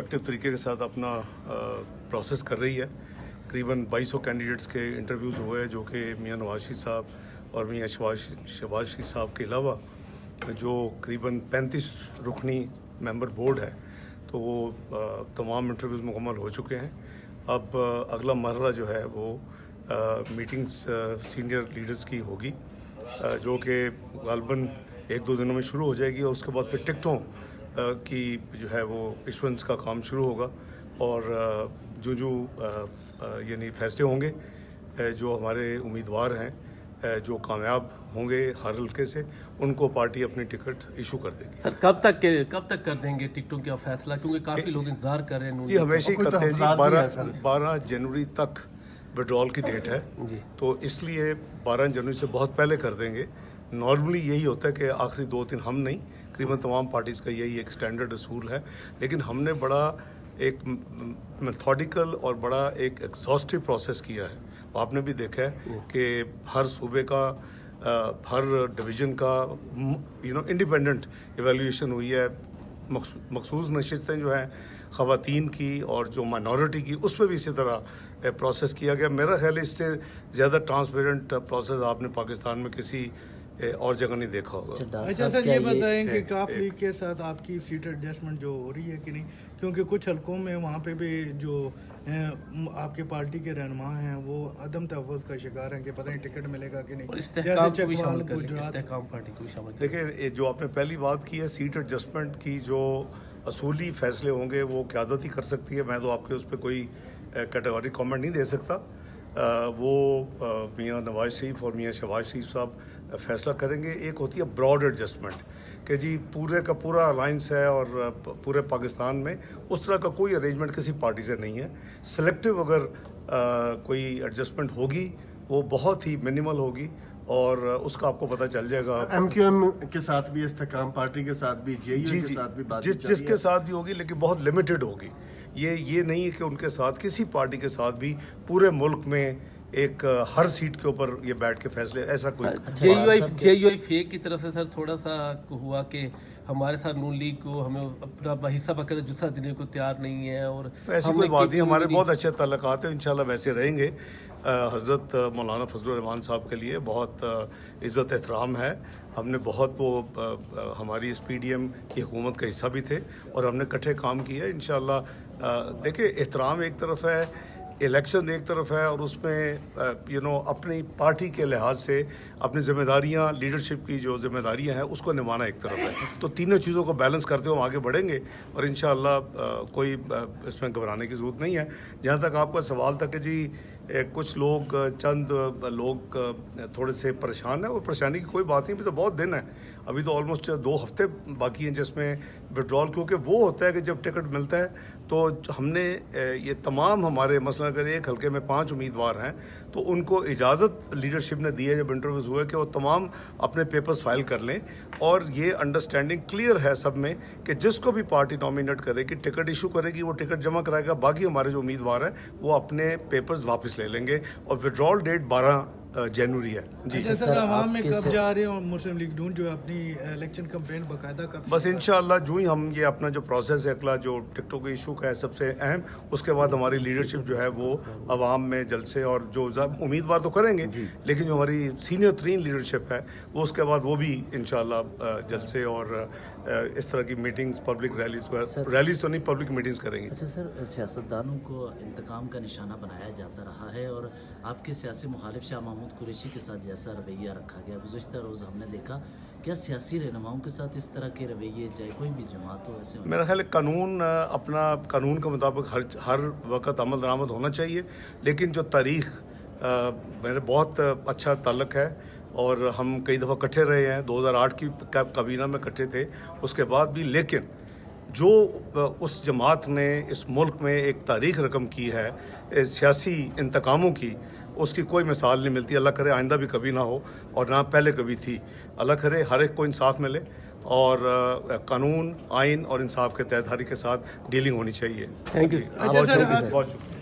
Effective तरीके के साथ अपना प्रोसेस कर रही है। करीबन 2200 कैंडिडेट्स के इंटरव्यूज़ हुए हैं, जो कि मियां नवाज शरीफ साहब और मियां शहबाज शरीफ साहब के अलावा जो करीबन 35 रुकनी मेंबर बोर्ड है, तो वो तमाम इंटरव्यूज़ मुकम्मल हो चुके हैं। अब अगला मरहला जो है वो मीटिंग्स सीनियर लीडर्स की होगी, जो कि गालबन 1-2 दिनों में शुरू हो जाएगी, और उसके बाद फिर टिकटों की जो है वो इशुएंस का काम शुरू होगा। और जो यानी फैसले होंगे, जो हमारे उम्मीदवार हैं जो कामयाब होंगे हर हल्के से, उनको पार्टी अपनी टिकट इशू कर देगी। सर कब तक कर देंगे टिकटों का फैसला, क्योंकि काफ़ी लोग इंतजार कर रहे हैं? जी, हमेशा ही करते हैं जी। 12 जनवरी तक विड्रॉल की डेट है जी, तो इसलिए 12 जनवरी से बहुत पहले कर देंगे। नॉर्मली यही होता है कि आखिरी 2-3, हम नहीं, करीबन तमाम पार्टीज़ का यही एक स्टैंडर्ड असूल है। लेकिन हमने बड़ा एक मेथोडिकल और बड़ा एक एग्जॉस्टिव प्रोसेस किया है। आपने भी देखा है कि हर सूबे का हर डिवीज़न का इंडिपेंडेंट एवेल्यूएशन हुई है। मखसूस नशिस्तें जो हैं ख़वातीन की और जो माइनॉरिटी की, उस पर भी इसी तरह प्रोसेस किया गया। मेरा ख्याल है इससे ज़्यादा ट्रांसपेरेंट प्रोसेस आपने पाकिस्तान में किसी और जगह नहीं देखा होगा। अच्छा सर, ये बताएं कि काफ लीग के साथ आपकी सीट एडजस्टमेंट जो हो रही है कि नहीं, क्योंकि कुछ हलकों में वहाँ पे भी जो आपके पार्टी के रहनुमा हैं वो अदम तहफ़्फ़ुज़ का शिकार हैं कि पता नहीं टिकट मिलेगा कि नहीं। देखिए, जो आपने पहली बात की है सीट एडजस्टमेंट की, जो असूली फैसले होंगे वो क़यादत ही कर सकती है। मैं तो आपके उस पर कोई कैटेगरी कमेंट नहीं दे सकता। वो मियां नवाज शरीफ और मियां शहबाज शरीफ साहब फैसला करेंगे। एक होती है ब्रॉड एडजस्टमेंट कि जी पूरे का पूरा अलाइंस है और पूरे पाकिस्तान में उस तरह का कोई अरेंजमेंट किसी पार्टी से नहीं है। सिलेक्टिव अगर कोई एडजस्टमेंट होगी वो बहुत ही मिनिमल होगी, और उसका आपको पता चल जाएगा। MQM के साथ भी, इस्तेकाम पार्टी के साथ भी, JUI के साथ भी बात जिसके साथ भी होगी, लेकिन बहुत लिमिटेड होगी। ये नहीं है कि उनके साथ किसी पार्टी के साथ भी पूरे मुल्क में एक हर सीट के ऊपर ये बैठ के फैसले, ऐसा कोई JUI फेक की तरफ से सर थोड़ा सा हुआ कि हमारे साथ नून लीग को हमें अपना हिस्सा बकायदा जुस्सा देने को तैयार नहीं है, और ऐसी कोई बात नहीं। हमारे बहुत अच्छे ताल्लुकात हैं, इंशाल्लाह वैसे रहेंगे। हज़रत मौलाना फजलुर रहमान साहब के लिए बहुत इज़्ज़त एहतराम है। हमने बहुत वो हमारी इस PDM की हुकूमत का हिस्सा भी थे और हमने इकट्ठे काम किया। इंशाल्लाह देखिए, एहतराम एक तरफ है, इलेक्शन एक तरफ है, और उसमें अपनी पार्टी के लिहाज से अपनी ज़िम्मेदारियाँ, लीडरशिप की जो ज़िम्मेदारियाँ हैं उसको निभाना एक तरफ है। तो तीनों चीज़ों को बैलेंस करते हुए हम आगे बढ़ेंगे, और इंशाअल्लाह कोई इसमें घबराने की ज़रूरत नहीं है। जहाँ तक आपका सवाल था कि जी कुछ लोग, चंद लोग थोड़े से परेशान हैं, और परेशानी की कोई बात नहीं। अभी तो बहुत दिन है, अभी तो ऑलमोस्ट 2 हफ्ते बाकी हैं जिसमें विड्रॉल, क्योंकि वो होता है कि जब टिकट मिलता है तो हमने ये तमाम हमारे मसलन अगर एक हल्के में 5 उम्मीदवार हैं तो उनको इजाज़त लीडरशिप ने दी है जब इंटरव्यूज़ हुए कि वो तमाम अपने पेपर्स फाइल कर लें। और ये अंडरस्टैंडिंग क्लियर है सब में कि जिसको भी पार्टी नॉमिनेट करेगी, टिकट इशू करेगी, वो टिकट जमा कराएगा। बाकी हमारे जो उम्मीदवार हैं वो अपने पेपर्स वापस ले लेंगे, और विड्रॉल डेट 12 जनवरी है जी। अच्छा सर, आवाम में कब जा रहे हैं, और मुस्लिम लीग नून जो अपनी इलेक्शन कैंपेन बाकायदा कब? बस इंशाअल्लाह जो ही हम ये अपना जो प्रोसेस है अगला जो टिकटों के इशू का है सबसे अहम, उसके बाद हमारी लीडरशिप जो है वो आवाम में जलसे, और जो उम्मीदवार तो करेंगे लेकिन जो हमारी सीनियर तरीन लीडरशिप है वो उसके बाद वो भी इंशाअल्लाह जलसे और इस तरह की मीटिंग्स, पब्लिक रैलीज तो नहीं, पब्लिक मीटिंग्स करेंगे। अच्छा सर, सियासतदानों को इंतकाम का निशाना बनाया जाता रहा है, और आपके सियासी मुखालिफ शाह महमूद कुरैशी के साथ जैसा रवैया रखा गया गुज़श्ता रोज़ हमने देखा, क्या सियासी रहनुमाओं के साथ इस तरह के रवैये, चाहे कोई भी जमात हो, ऐसे? मेरा ख्याल है कानून अपना कानून के मुताबिक हर वक्त अमल दरामद होना चाहिए, लेकिन जो तारीख़ मेरे बहुत अच्छा ताल्लुक़ है, और हम कई दफ़ा इकट्ठे रहे हैं। 2008 की काबीना में इकट्ठे थे, उसके बाद भी। लेकिन जो उस जमात ने इस मुल्क में एक तारीख़ रकम की है सियासी इंतकामों की, उसकी कोई मिसाल नहीं मिलती। अल्लाह करे आइंदा भी कभी ना हो, और ना पहले कभी थी। अल्लाह करे हर एक को इंसाफ मिले, और कानून, आइन और इंसाफ के तहत हर एक के साथ डीलिंग होनी चाहिए। Thank you. बहुत शुक्रिया।